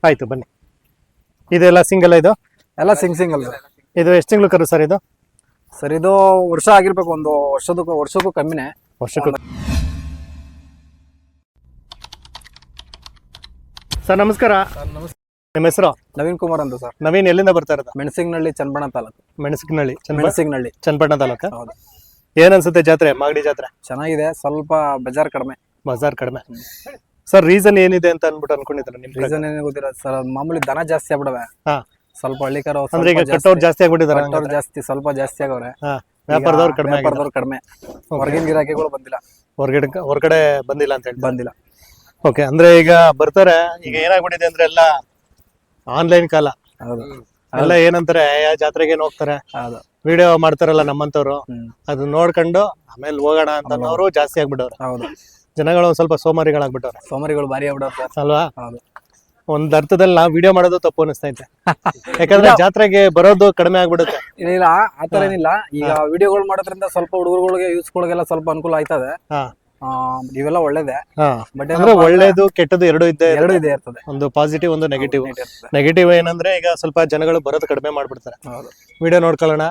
ಆಯ್ತು ಬನ್ನಿ. ಇದೆಲ್ಲ ಸಿಂಗಲ್ ಇದು? ಎಲ್ಲ ಸಿಂಗಲ್ ಸರ್. ಇದು ಎಷ್ಟು ತಿಂಗಳು ಕರು ಸರ್ ಇದು? ಸರ್ ಇದು ವರ್ಷ ಆಗಿರ್ಬೇಕು, ಒಂದು ವರ್ಷಕ್ಕೂ ಕಮ್ಮಿನೇ. ವರ್ಷಕ್ಕೂ. ಸರ್ ನಮಸ್ಕಾರ. ನಮಸ್ತೆ. ನಿಮ್ಮ ಹೆಸರು? ನವೀನ್ ಕುಮಾರ್ ಅಂತ ಸರ್. ನವೀನ್ ಎಲ್ಲಿಂದ ಬರ್ತಾ ಇರೋದು? ಮೆಣಸಿನಹಳ್ಳಿ, ಚನ್ನಪಟ್ಟಣ ತಾಲೂಕು. ಮೆಣಸಿನಹಳ್ಳಿ. ಚನ್ನಪಟ್ಟಣ ತಾಲೂಕ. ಹೌದು. ಏನ್ ಅನ್ಸುತ್ತೆ ಜಾತ್ರೆ, ಮಾಗಡಿ ಜಾತ್ರೆ? ಚೆನ್ನಾಗಿದೆ, ಸ್ವಲ್ಪ ಬಜಾರ್ ಕಡಿಮೆ. ಬಜಾರ್ ಕಡಿಮೆ. ಸರ್ ರೀಸನ್ ಏನಿದೆ ಅಂತ ಅನ್ಬಿಟ್ಟು ಅನ್ಕೊಂಡಿದ್ರೆ ನಿಮ್ ರೀಸನ್ ಏನೇ ಗೊತ್ತಿಲ್ಲ ಸರ್. ಮಾಮೂಲಿ ದನ ಜಾಸ್ತಿ ಆಗ್ಬಿಡವೆ. ಸ್ವಲ್ಪ ಹಳ್ಳಿಕರು ಅಂದ್ರೆ ಈಗ ಕಟ್ಟೋರು ಜಾಸ್ತಿ ಆಗ್ಬಿಟ್ಟಿದ್ದಾರೆ. ಜಾಸ್ತಿ ಸ್ವಲ್ಪ ಜಾಸ್ತಿ ಆಗವ್ರೆ. ವ್ಯಾಪಾರದವ್ರು ಕಡಿಮೆ. ಹೊರಗಿನ ಗಿರಾಕಿಗಳು ಬಂದಿಲ್ಲ. ಹೊರಗಡೆ ಬಂದಿಲ್ಲ ಅಂತ ಹೇಳಿ ಬಂದಿಲ್ಲ. ಓಕೆ. ಅಂದ್ರೆ ಈಗ ಬರ್ತಾರೆ. ಈಗ ಏನಾಗ್ಬಿಟ್ಟಿದೆ ಅಂದ್ರೆ ಎಲ್ಲ ಆನ್ಲೈನ್ ಕಾಲ. ಹೌದು. ಎಲ್ಲ ಏನಂತಾರೆ, ಜಾತ್ರೆಗೆ ಹೋಗ್ತಾರೆ, ಹೌದು, ವಿಡಿಯೋ ಮಾಡ್ತಾರಲ್ಲ ನಮ್ಮಂತವ್ರು, ಅದು ನೋಡ್ಕೊಂಡು ಆಮೇಲೆ ಹೋಗೋಣ ಅಂತ ಅನ್ನೋರು ಜಾಸ್ತಿ ಆಗ್ಬಿಟ್ಟವ್ರೆ. ಹೌದು. ಜನಗಳು ಒಂದ್ ಸ್ವಲ್ಪ ಸೋಮಾರಿಗಳಾಗ್ಬಿಟ್ಟವ್ರೆ. ಸೋಮಾರಿಗಳು ಭಾರಿ ಆಗ್ಬಿಟ್ಟವ್ರೆ ಅಲ್ವಾ? ಹೌದು. ಒಂದ್ ಅರ್ಥದಲ್ಲಿ ನಾವು ವಿಡಿಯೋ ಮಾಡೋದು ತಪ್ಪು ಅನಿಸ್ತೈತೆ. ಯಾಕಂದ್ರೆ ಜಾತ್ರೆಗೆ ಬರೋದು ಕಡಿಮೆ ಆಗ್ಬಿಡುತ್ತೆ. ಇಲ್ಲ, ಆತರ ಏನಿಲ್ಲ. ಈಗ ವಿಡಿಯೋಗಳು ಮಾಡೋದ್ರಿಂದ ಸ್ವಲ್ಪ ಹುಡುಗರುಗಳಿಗೆ ಯೂಸ್ಗಳಿಗೆಲ್ಲ ಸ್ವಲ್ಪ ಅನುಕೂಲ ಆಯ್ತದೆ. ಇವೆಲ್ಲ ಒಳ್ಳೇದೇ. ಬಟ್ ಅಂದ್ರೆ ಒಳ್ಳೇದು ಕೆಟ್ಟದ್ದು ಎರಡು ಇದೆ ಇರ್ತದೆ. ಒಂದು ಪಾಸಿಟಿವ್, ಒಂದು ನೆಗೆಟಿವ್. ನೆಗೆಟಿವ್ ಏನಂದ್ರೆ ಈಗ ಸ್ವಲ್ಪ ಜನಗಳು ಬರೋದು ಕಡಿಮೆ ಮಾಡ್ಬಿಡ್ತಾರೆ. ವಿಡಿಯೋ ನೋಡ್ಕೊಳ್ಳೋಣ,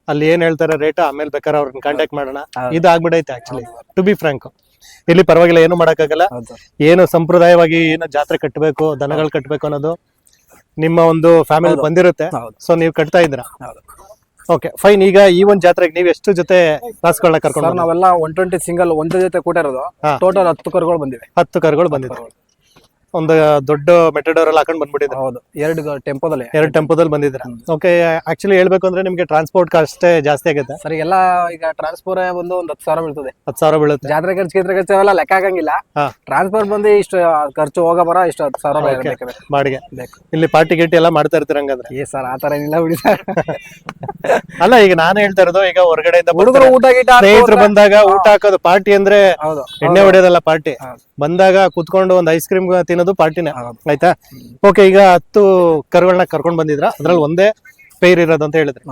ಅಲ್ಲಿ ಏನ್ ಹೇಳ್ತಾರೆ ರೇಟ್, ಆಮೇಲೆ ಬೇಕಾದ್ರೆ ಅವ್ರನ್ನ ಕಾಂಟ್ಯಾಕ್ಟ್ ಮಾಡೋಣ, ಇದು ಆಗ್ಬಿಡೈತೆ. ಆಕ್ಚುಲಿ ಟು ಬಿ ಫ್ರಾಂಕ್, ಇಲ್ಲಿ ಪರವಾಗಿಲ್ಲ, ಏನು ಮಾಡಕ್ಕಾಗಲ್ಲ. ಏನು ಸಂಪ್ರದಾಯವಾಗಿ ಏನು ಜಾತ್ರೆ ಕಟ್ಟಬೇಕು, ದನಗಳು ಕಟ್ಟಬೇಕು ಅನ್ನೋದು ನಿಮ್ಮ ಒಂದು ಫ್ಯಾಮಿಲಿ ಬಂದಿರುತ್ತೆ. ಸೊ ನೀವು ಕಟ್ತಾ ಇದ್ರ. Okay fine. ಈಗ ಈ ಒಂದ್ ಜಾತ್ರೆಗೆ ನೀವು ಎಷ್ಟು ಜೊತೆ ರಾಸುಗಳನ್ನ ಕರ್ಕೊಂಡು? ನಾವೆಲ್ಲ 120 ಸಿಂಗಲ್ ಒಂದೇ ಜೊತೆ ಕೂಟಿರೋದು. ಟೋಟಲ್ 10 ಕರುಗಳು ಬಂದಿವೆ. 10 ಕರುಗಳು ಬಂದಿದೆ. ಒಂದು ದೊಡ್ಡ ಮೆಟಡೋರ್ ಎಲ್ಲ ಹಾಕೊಂಡ್ ಬಂದ್ಬಿಟ್ಟಿದೆ. ಹೌದು, 2 ಟೆಂಪೋದಲ್ಲಿ ಬಂದಿದ್ರ. ಓಕೆ. ಆಕ್ಚುಲಿ ಹೇಳ್ಬೇಕು ಅಂದ್ರೆ ನಿಮ್ಗೆ ಟ್ರಾನ್ಸ್ಪೋರ್ಟ್ ಕಾಸ್ಟ್ ಜಾಸ್ತಿ ಆಗುತ್ತೆ ಸರ್. ಎಲ್ಲ ಈಗ ಟ್ರಾನ್ಸ್ಪೋರ್ಟ್ ಬಂದು ಒಂದು 10,000 ಬೀಳ್ತದೆ. 10,000 ಬೀಳುತ್ತೆ. ಜಾತ್ರೆ ಖರ್ಚು ಎಲ್ಲ ಲೆಕ್ಕ ಆಗಂಗಿಲ್ಲ. ಟ್ರಾನ್ಸ್ಪೋರ್ಟ್ ಬಂದು ಇಷ್ಟು ಖರ್ಚು ಹೋಗ ಬರ ಇಷ್ಟು 10,000 ಬಾಡಿಗೆ ಬೇಕು. ಇಲ್ಲಿ ಪಾರ್ಟಿ ಗಿಟ್ಟಿ ಎಲ್ಲ ಮಾಡ್ತಾ ಇರ್ತೀರ ಹಂಗಂದ್ರೆ? ಸರ್ ಆತರ ಏನಿಲ್ಲ ಬಿಡಿ ಸರ್. ಅಲ್ಲ, ಈಗ ನಾನ್ ಹೇಳ್ತಾ ಇರೋದು, ಈಗ ಹೊರಗಡೆಯಿಂದ ಹುಡುಗರು ಊಟ ಸ್ನೇಹಿತರು ಬಂದಾಗ ಊಟ ಹಾಕೋದು ಪಾರ್ಟಿ ಅಂದ್ರೆ ಎಣ್ಣೆ ಹೊಡೆಯೋದಲ್ಲ ಪಾರ್ಟಿ. ಬಂದಾಗ ಕುತ್ಕೊಂಡು ಒಂದು ಐಸ್ ಕ್ರೀಮ್ ತಿನ್ನೋದು ಪಾರ್ಟಿನೇ. ಆಯ್ತಾ? ಓಕೆ. ಈಗ 10 ಕರುಗಳನ್ನ ಕರ್ಕೊಂಡ್ ಬಂದಿದ್ರ, ಅದ್ರಲ್ಲಿ ಒಂದೇ ಪೇರ್ ಇರೋದು ಅಂತ ಹೇಳಿದ್ರಿ.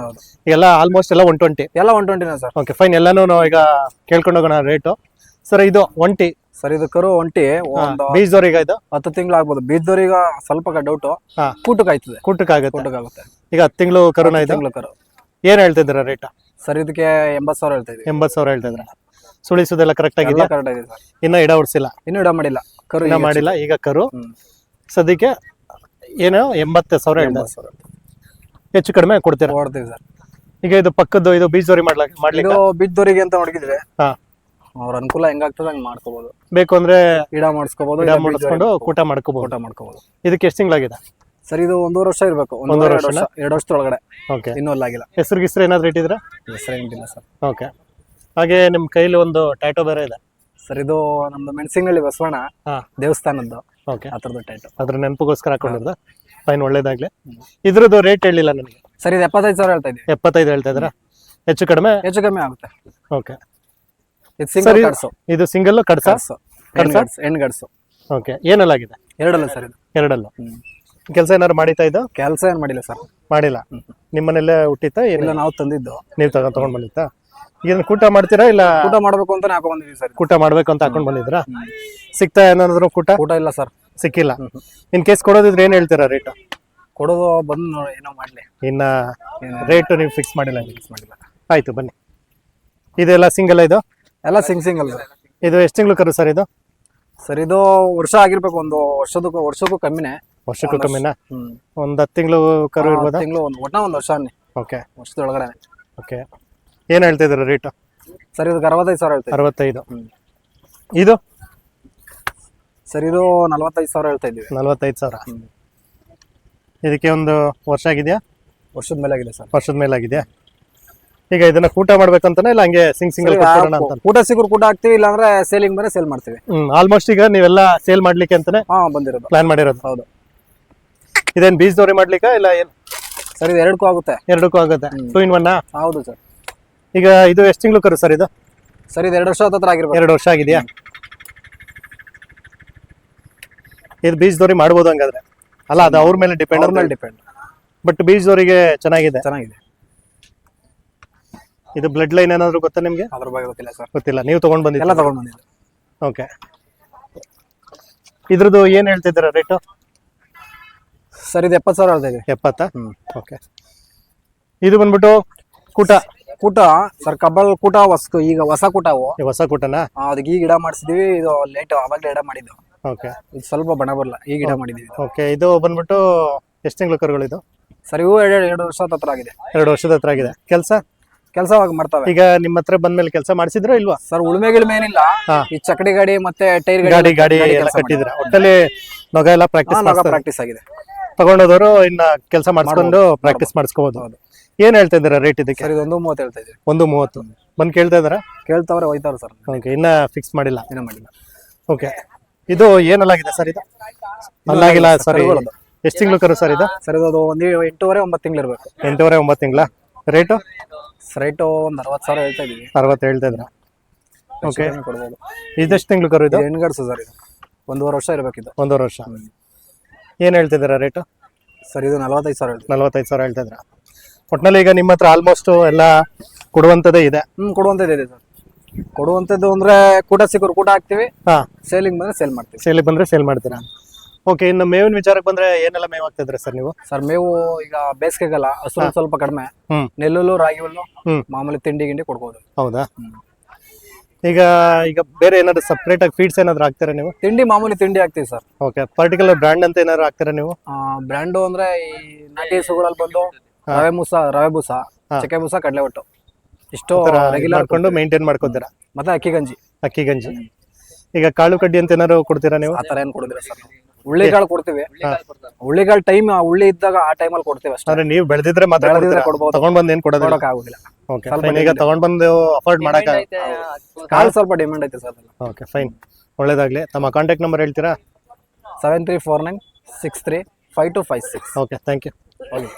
ಎಲ್ಲ ಆಲ್ಮೋಸ್ಟ್ ಎಲ್ಲ 120 ಸರ್. Okay fine. ಎಲ್ಲಾನು ನಾವು ಈಗ ಕೇಳ್ಕೊಂಡು ಹೋಗೋಣ ರೇಟು. ಸರ್ ಇದು ಒಂಟಿ? ಸರ್ ಇದು ಕರು ಒಂಟಿ. ಬೀಜದವ್ರೀಗ ಇದು 10 ತಿಂಗಳು ಆಗ್ಬೋದು. ಬೀಜದವ್ರೀಗ ಸ್ವಲ್ಪ ಡೌಟ್. ಕೂಟಕ್ಕಾಯ್ತದೆ. ಕೂಟಕ್ಕಾಗುತ್ತೆ. ಈಗ 10 ತಿಂಗಳು ಕರುನ ಇದು? ಕರು. ಏನ್ ಹೇಳ್ತಿದ್ರ ರೇಟ್? ಸರ್ ಇದಕ್ಕೆ 80,000 ಹೇಳ್ತಾ ಇದ್ದೀವಿ. 80,000 ಹೇಳ್ತಾ ಇದ್ರ. ಸುಳಿಸೋದೆಲ್ಲ ಕರೆಕ್ಟ್ ಆಗಿದೆ? ಕರೆಕ್ಟ್ ಆಗಿದೆ ಸರ್. ಇನ್ನ ಇಡ ಹೊಡ್ಸಿಲ್ಲ? ಇನ್ನು ಇಡ ಮಾಡಿಲ್ಲ. ಕರು ಇನ್ನ ಮಾಡಿಲ್ಲ. ಈಗ ಕರು ಸದ್ಯಕ್ಕೆ ಏನು 80,000 ಹೇಳ್ತಾರೆ. ಹೆಚ್ಚು ಕಡಿಮೆ ಕೊಡ್ತೀರಾ? ಕೊಡ್ತೀವಿ ಸರ್. ಈಗ ಇದು ಪಕ್ಕದ್ದು ಇದು ಬೀಜದೋರಿ ಮಾಡ್ಲಿಕ್ಕೆ ಬೀಜದೋರಿಗೆ ಅಂತ ನೋಡಿದ್ರೆ ಅವ್ರ ಅನುಕೂಲ ಹೆಂಗಾಗ್ತದೆ ಹಂಗ್ ಮಾಡ್ಕೋಬಹುದು. ಬೇಕು ಅಂದ್ರೆ ಗಿಡ ಮಾಡಿಸ್ಕೋಬಹುದು, ಮಾಡಿಸ್ಕೊಂಡು ಕೂಟ ಮಾಡ್ಕೋಬಹುದು. ಇದಕ್ಕೆ ಎಷ್ಟು ತಿಂಗಳಾಗಿದೆ ಸರ್? ಇದು 1.5 ವರ್ಷ ಇರ್ಬೇಕು. 2 ವರ್ಷದೊಳಗಡೆ. ಓಕೆ. ಇನ್ನೂ ಅಲ್ಲಾಗಿಲ್ಲ. ಹೆಸರು ಏನಾದ್ರು ಇಟ್ಟಿದ್ರೆ? ಹೆಸರೇನಿಲ್ಲ ಸರ್. ಓಕೆ. ಹಾಗೆ ನಿಮ್ ಕೈಲಿ ಒಂದು ಟ್ಯಾಟೋ ಬೇರೆ ಇದೆ ಸರ್. ಇದು ನಮ್ದು ಮೆಣಸಿನಹಳ್ಳಿ ಬಸವಣ್ಣ ದೇವಸ್ಥಾನದ್ದು. ಓಕೆ. ಅದರದ್ದು ಟ್ಯಾಟೋ. ಅದ್ರ ನೆನಪಿಗೋಸ್ಕರ ಹಾಕೊಂಡಿರೋದು. ಫೈನ್, ಒಳ್ಳೇದಾಗ್ಲಿ. ಇದ್ರದ್ದು ರೇಟ್ ಹೇಳಿಲ್ಲ ನನಗೆ. ಸರ್ ಇದು 75,000 ಹೇಳ್ತಾ ಇದ್ದೀವಿ. 75 ಹೇಳ್ತಾ ಇದ್ರ? ಹೆಚ್ಚು ಕಡಿಮೆ ಆಗುತ್ತೆ. ಓಕೆ. ಇದು ಸಿಂಗಲ್ ಕಡ್ಸ ಹೆಣ್ಗಡ್ಸು. ಓಕೆ. ಏನಲ್ಲಾಗಿದೆ? ಎರಡಲ್ಲ ಸರ್. ಇದು ಎರಡಲ್ಲ. ಕೆಲಸ ಏನಾದ್ರು ಮಾಡಿತಾ? ಇದು ಕೆಲಸ ಏನ್ ಮಾಡಿಲ್ಲ ಸರ್. ಮಾಡಿಲ್ಲ. ನಿಮ್ಮನೆಲ್ಲೇ ಹುಟ್ಟಿತ್ತಾ? ಇಲ್ಲ, ನಾವು ತಂದಿದ್ದು. ನೀವು ತಗೊಂಡ್ ಬಂದಿತ್ತಾ? ಇದನ್ನ ಕೂಟ ಮಾಡ್ತೀರಾ ಇಲ್ಲ? ಕೂಟ ಮಾಡ್ಬೇಕು ಅಂತ ಹಾಕೊಂಡ್ ಬಂದಿದ್ವಿ ಸರ್. ಕೂಟ ಮಾಡ್ಬೇಕು ಅಂತ ಹಾಕೊಂಡ್ ಬಂದಿದ್ರಾ? ಸಿಗ್ತಾ ಏನಾದ್ರು ಕೂಟ? ಇಲ್ಲ ಸರ್, ಸಿಕ್ಕಿಲ್ಲ. ಇನ್ ಕೇಸ್ ಕೊಡೋದಿದ್ರೆ ಏನ್ ಹೇಳ್ತೀರಾ ರೇಟ್? ಕೊಡೋದು ಬಂದು ಏನೋ ಮಾಡ್ಲಿ. ಇನ್ನ ರೇಟ್ ನೀವು ಫಿಕ್ಸ್ ಮಾಡಿಲ್ಲ? ಆಯ್ತು ಬನ್ನಿ. ಇದೆಲ್ಲ ಸಿಂಗಲ್? ಇದು ಎಲ್ಲ ಸಿಂಗಲ್. ಇದು ಎಷ್ಟು ತಿಂಗಳು ಕರು ಸರ್ ಇದು? ಸರ್ ಇದು ವರ್ಷ ಆಗಿರ್ಬೇಕು, ಒಂದು ವರ್ಷಕ್ಕೂ ಕಮ್ಮಿನೇ. ವರ್ಷಕ್ಕೂ ಕಮ್ಮಿನಾ? ಒಂದ್ 10 ತಿಂಗಳು ಕರು ಇರ್ಬೋದಾ? ಒಂದು ವರ್ಷ. ಓಕೆ. ವರ್ಷದೊಳಗಡೆ. ಓಕೆ. ಏನ್ ಹೇಳ್ತಾ ಇದ್ರ ರೇಟ್? ಸರ್ ಇದಕ್ಕೆ 65,000 ಹೇಳ್ತಾ. 65. ಇದು ಸರ್ ಇದು 45,000 ಹೇಳ್ತಾ ಇದ್ದೀವಿ. 45,000. ಇದಕ್ಕೆ ಒಂದು ವರ್ಷ ಆಗಿದೆಯಾ? ವರ್ಷದ ಮೇಲೆ ಆಗಿದೆ ಸರ್. ವರ್ಷದ ಮೇಲೆ ಆಗಿದೆಯಾ? ಈಗ ಇದನ್ನ ಕೂಟ ಮಾಡ್ಬೇಕಂತಾನೆ ಇಲ್ಲ ಹಂಗೆ ಸಿಂಗಲ್ ಕೂಟ ಸಿಕ್ಕರು ಕೂಟ ಹಾಕ್ತಿವಿ, ಇಲ್ಲಾಂದ್ರೆ ಸೇಲಿಂಗ್ ಬೇರೆ ಸೇಲ್ ಮಾಡ್ತೀವಿ. ಆಲ್ಮೋಸ್ಟ್ ಈಗ ನೀವೆಲ್ಲ ಸೇಲ್ ಮಾಡ್ಲಿಕ್ಕೆ ಅಂತಾನೆ ಬಂದಿರೋದು, ಪ್ಲಾನ್ ಮಾಡಿರೋದು? ಹೌದು. ಇದೇನ್ ಬೀಜದೋರಿ ಮಾಡ್ಲಿಕ್ಕ ಇಲ್ಲ ಏನ್? ಸರ್ ಇದು ಎರಡಕ್ಕೂ ಆಗುತ್ತೆ. 2 in 1? ಹೌದು ಸರ್. ಈಗ ಇದು ಎಷ್ಟು ತಿಂಗಳು ಕರು ಸರ್ ಇದು? ಸರ್ ಇದು 2 ವರ್ಷ ಹತ್ರ ಆಗಿರ್ಬೋದು. 2 ವರ್ಷ ಆಗಿದೆಯಾ? ಇದು ಬೀಜದೋರಿ ಮಾಡ್ಬೋದು ಹಂಗಾದ್ರೆ? ಅಲ್ಲ, ಅದು ಅವ್ರ ಮೇಲೆ ಡಿಪೆಂಡ್. ಬಟ್ ಬೀಜದೋರಿಗೆ ಚೆನ್ನಾಗಿದೆ. ಇದು ಬ್ಲಡ್ ಲೈನ್ ಏನಾದ್ರು ಗೊತ್ತಾ ನಿಮ್ಗೆ? ಅದ್ರ ಬಗ್ಗೆ ಗೊತ್ತಿಲ್ಲ ಸರ್. ಗೊತ್ತಿಲ್ಲ. ನೀವು ತಗೊಂಡ್ ಬಂದಿದ್ದೀರಾ? ಎಲ್ಲ ತಗೊಂಡ್ ಬಂದಿದ್ದೀವಿ. ಓಕೆ. ಇದ್ರದ್ದು ಏನ್ ಹೇಳ್ತಿದ್ದೀರಾ ರೇಟು? ಸರ್ ಇದು 70,000 ಹೇಳ್ತಾ ಇದೀವಿ. 70? ಓಕೆ. ಇದು ಬಂದ್ಬಿಟ್ಟು ಕೂಟ ಕೂಟ ಸರ್ ಕೂಟ ಈಗ ಹೊಸ ಕೂಟ ಅವು. ಈ ಹೊಸ ಕೂಟನಾ? ಅದಕ್ಕೆ ಈಗ ಗಿಡ ಮಾಡಿಸಿದೀವಿ. ಇದು ಲೇಟ್ ಅವಾಗಲೇ ಗಿಡ ಮಾಡಿದ್ದು. ಓಕೆ. ಇದು ಸ್ವಲ್ಪ ಬಣ ಬರಲ್ಲ, ಈಗ ಗಿಡ ಮಾಡಿದೀವಿ. ಓಕೆ. ಇದು ಬಂದ್ಬಿಟ್ಟು ಎಷ್ಟು ತಿಂಗಳು ಕರುಗಳು ಇದು? ಸರ್ ಇವು 2 ವರ್ಷದ ಹತ್ರ ಆಗಿದೆ. 2 ವರ್ಷದ ಹತ್ರ ಆಗಿದೆ. ಕೆಲಸ ಮಾಡ್ತಾವೆ. ಈಗ ನಿಮ್ಮ ಹತ್ರ ಬಂದ್ಮೇಲೆ ಕೆಲಸ ಮಾಡಿಸಿದ್ರೋ ಇಲ್ವಾ? ಸರ್ ಉಳುಮೆ ಏನಿಲ್ಲ, ಈ ಚಕಡಿ ಗಾಡಿ ಮತ್ತೆ ಟೈರ್ ಗಾಡಿ ಎಲ್ಲ ಕಟ್ಟಿದ್ರ? ಒಟ್ಟಲ್ಲಿ ನೊಗ ಎಲ್ಲ ಪ್ರಾಕ್ಟೀಸ್ ಆಗಿದೆ. ತಗೊಂಡೋದವರು ಇನ್ನ ಕೆಲಸ ಮಾಡಿಸ್ಕೊಂಡು ಪ್ರಾಕ್ಟೀಸ್ ಮಾಡಿಸ್ಕೋಬಹುದು. ಏನ್ ಹೇಳ್ತಾ ಇದ್ದೀರಾ ರೇಟ್ ಇದಕ್ಕೆ? ಸರ್ ಇದು 1.30 ಹೇಳ್ತಾ ಇದ್ದೀವಿ. 1.30 ಬಂದು ಕೇಳ್ತಾ ಇದಾರ? ಕೇಳ್ತಾವ್ರೆ, ಹೋಯ್ತಾವ್ರೆ ಸರ್. ಓಕೆ. ಇನ್ನ ಫಿಕ್ಸ್ ಮಾಡಿಲ್ಲ? ಇನ್ನೂ ಮಾಡಿಲ್ಲ. ಓಕೆ. ಇದು ಏನಲ್ಲಾಗಿದೆ ಸರ್? ಇದು ಅಲ್ಲಾಗಿಲ್ಲ ಸರ್. ಎಷ್ಟು ತಿಂಗಳು ಕರು ಸರ್ ಇದು? ಸರ್ ಇದು ಒಂದು 8.5-9 ತಿಂಗಳು ಇರಬೇಕು. 8.5-9 ತಿಂಗಳ. ರೇಟು ಒಂದು 60,000 ಹೇಳ್ತಾ ಇದೀವಿ. 60 ಹೇಳ್ತಾ ಇದ್ರ? ಓಕೆ. ಕೊಡ್ಬೋದು. ಇದೆಷ್ಟು ತಿಂಗಳು ಕರು ಇದು? ಹೆಣ್ಗಡ್ಸು ಸರ್. ಇದು 1.5 ವರ್ಷ ಇರಬೇಕಿದ್ದು. 1.5 ವರ್ಷ. ಏನ್ ಹೇಳ್ತಿದ್ದೀರಾ ರೇಟು? ಸರ್ ಇದು 45,000 ಹೇಳ್ತೀವಿ. 45,000 ಹೇಳ್ತಾ ಇದ್ರ? ಒಟ್ನಲ್ಲಿ ಈಗ ನಿಮ್ಮ ಹತ್ರ ಆಲ್ಮೋಸ್ಟ್ ಎಲ್ಲ ಕೊಡುವಂತದೇ ಇದೆ? ಕೊಡುವಂತದ್ದು ಇದೆ ಸರ್. ಕೊಡುವಂತದ್ದು ಅಂದ್ರೆ ಕೂಟ ಸಿಕ್ಕರು ಕೂಟ ಹಾಕ್ತಿವಿ. ಸೇಲಿಂಗ್ ಬಂದ್ರೆ ಸೇಲ್ ಮಾಡ್ತೀವಿ. ಸೇಲಿಂಗ್ ಬಂದ್ರೆ ಸೇಲ್ ಮಾಡ್ತೀರಾ? ಓಕೆ. ಇನ್ನು ಮೇವಿನ ವಿಚಾರಕ್ಕೆ ಬಂದ್ರೆ ಏನೆಲ್ಲ ಮೇವು ಹಾಕ್ತಿದ್ರೆ ಸರ್ ನೀವು? ಸರ್ ಮೇವು ಈಗ ಬೇಸಿಗೆಗಲ್ಲ ಹಸು ಸ್ವಲ್ಪ ಕಡಿಮೆ. ನೆಲ್ಲುಲ್ಲು, ರಾಗಿ ಹುಲ್ಲು, ಮಾಮೂಲಿ ತಿಂಡಿ ಗಿಂಡಿ ಕೊಡ್ಬೋದು. ಹೌದಾ? ಈಗ ಬೇರೆ ಏನಾದ್ರು ಸಪ್ರೇಟ್ ಆಗಿ ಫೀಡ್ಸ್ ಏನಾದ್ರು ಹಾಕ್ತೀರಾ ನೀವು? ಮಾಮೂಲಿ ತಿಂಡಿ ಹಾಕ್ತಿವಿ ಸರ್. ಓಕೆ. ಪರ್ಟಿಕ್ಯುಲರ್ ಬ್ರ್ಯಾಂಡ್ ಅಂತ ಏನಾದ್ರು ಹಾಕ್ತೀರಾ ನೀವು? ಬ್ರ್ಯಾಂಡು ಅಂದ್ರೆ ಈ ನಾಟಿ ಹಸುಗಳಲ್ಲಿ ಬಂದು ರವೆ ಬೂಸ, ಚಕ್ಕೆ ಬೂಸ, ಕಡಲೆ ಒಟ್ಟು ಇಷ್ಟು ರೆಗ್ಯುಲರ್ ಮಾಡ್ಕೊಂಡು ಮೇಂಟೈನ್ ಮಾಡ್ಕೊತೀರಾ? ಮತ್ತೆ ಅಕ್ಕಿ ಗಂಜಿ. ಈಗ ಕಾಳು ಕಡ್ಡಿ ಅಂತ ಏನಾದ್ರು ಕೊಡ್ತೀರಾ ನೀವು? ಆತರ ಏನ್ ಕೊಡುದಿಲ್ಲ ಸರ್. ಉಳ್ಳಿಕಾಳು ಕೊಡ್ತೀವಿ. ಉಳ್ಳಿಕಾಳು ಉಳ್ಳಿ ಇದ್ದಾಗ ಆ ಟೈಮಲ್ಲಿ ಕೊಡ್ತೀವಿ ಅಷ್ಟೇ. ಅಂದ್ರೆ ನೀವು ಬೆಳೆದಿದ್ರೆ ಮಾತ್ರ ಕೊಡ್ಬೋದು. ತಗೊಂಡ್ ಬಂದು ಏನ್ ಕೊಡೋದಿಲ್ಲ? ಓಕೆ. ಈಗ ತಗೊಂಡ್ ಬಂದು ಅಫೋರ್ಡ್ ಮಾಡಕ ಕಾಳು ಸ್ವಲ್ಪ ಡಿಮ್ಯಾಂಡ್ ಐತೆ ಸರ್. Okay, fine. ಒಳ್ಳೇದಾಗ್ಲಿ. ತಮ್ಮ ಕಾಂಟ್ಯಾಕ್ಟ್ ನಂಬರ್ ಹೇಳ್ತೀರಾ? 7349635256. Okay, thank you. ಓಕೆ.